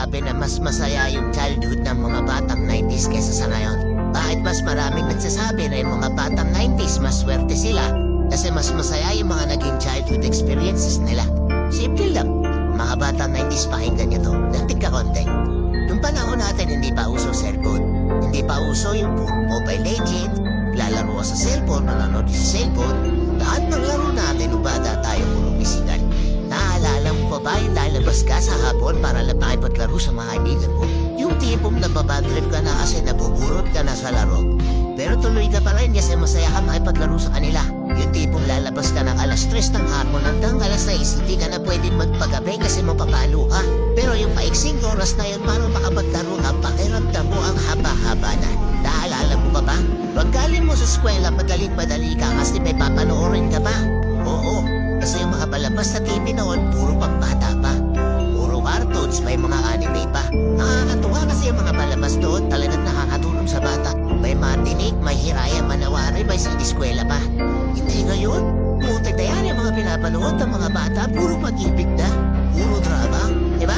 nagsasabi na mas masaya yung childhood ng mga batang 90s kaysa sa ngayon? Bakit mas maraming nagsasabi na yung mga batang 90s mas swerte sila kasi mas masaya yung mga naging childhood experiences nila? Simple lang. Mga batang 90s, pakinggan nyo to. Dagdag ka konti. Noong panahon natin, hindi pa uso cellphone. Hindi pa uso yung Mobile Legends. Lalaro ka sa cellphone, nanonood sa cellphone. Lahat ng laro natin, nung bata tayo, puro bisigan. Naalala mo pa ba yung lalabas ka sa hapon para lang makipaglaro sa mga kaibigan mo? Yung tipong nababadrip ka na kasi nabuburot ka na sa laro. Pero tuloy ka pa rin kasi masaya ka makipaglaro sa kanila. Yung tipong lalabas ka ng alas 3 ng hapon hanggang alas 6, hindi ka na pwedeng magpagabi kasi mapapalo ka. Pero yung paiksing oras na yun, para makapaglaro ka, pakiramdam mo ang haba-haba na. Naalala mo pa ba? Pag galing mo sa eskwela, madaling-madali ka kasi may papanoorin ka pa. Oo, kasi yung mga palabas sa TV noon, puro pambata pa. Puro cartoons, may mga anime pa. Nakakatuwa kasi yung mga palabas doon, talagang nakakatulong sa bata. May matinik, may hiraya, manawari, may siniskwela pa. Hindi ngayon. Putik na yan yung mga pinapanood ng mga bata, puro pag-ibig na. Puro drama, diba?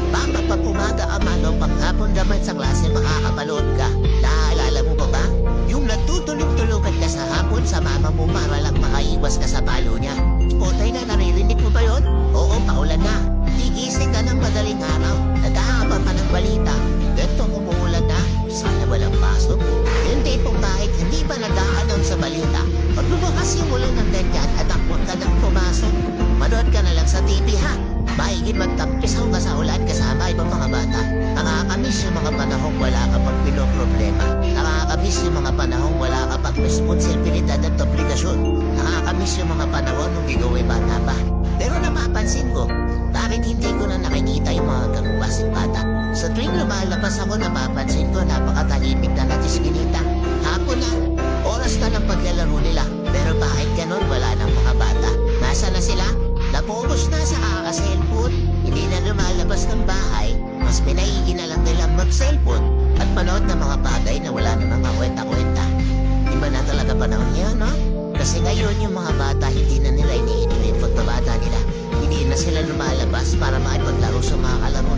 Baka pag pumada ka man o panghapon naman sa klase, makakapanood ka. Naaalala mo ba ba? Yung natutulog-tulugan ka sa hapon sa mama mo para lang makaiwas ka sa palo niya. Potay na, naririnig mo ba yun? Oo, paulan na. Gigising ka ng madaling araw. Nag-aabang ka ng balita. Ganito umuulan na. Sana walang pasok. Yung tipong kahit hindi pa nag-a-announce sa balita, pag lumakas yung ulan ng ganyan at akwag ka ng pumasok, manood ka na lang sa TV ha. Mahigit magtampisaw ka sa ulan kasama ibang mga bata. Nakakamiss yung mga panahong wala ka pang pinoproblema. Nakakamiss yung mga panahong wala ka pang responsibilidad at obligasyon. Nakakamiss yung mga panahon nung ikaw ay bata pa. Pero napapansin ko, bakit hindi ko na nakikita yung mga ganung klaseng bata? Sa tuwing lumalabas ako, napapansin ko napakatahimik na natiskinita. Hapon na, oras na ng paglalaro nila. Pero bakit ganon wala ng mga bata? Nasa na sila? Napokos na sa kaka-cellphone. Hindi na lumalabas ng bahay. Mas pinaigi na lang nilang mag-cellphone at manood ng mga bagay na wala na mga kwenta-kwenta. Iba na talaga panahon niya, no? Kasi ngayon yung mga bata hindi na nila iniinip yung pagbabata nila. Hindi na sila lumalabas para makipaglaro sa mga kalaro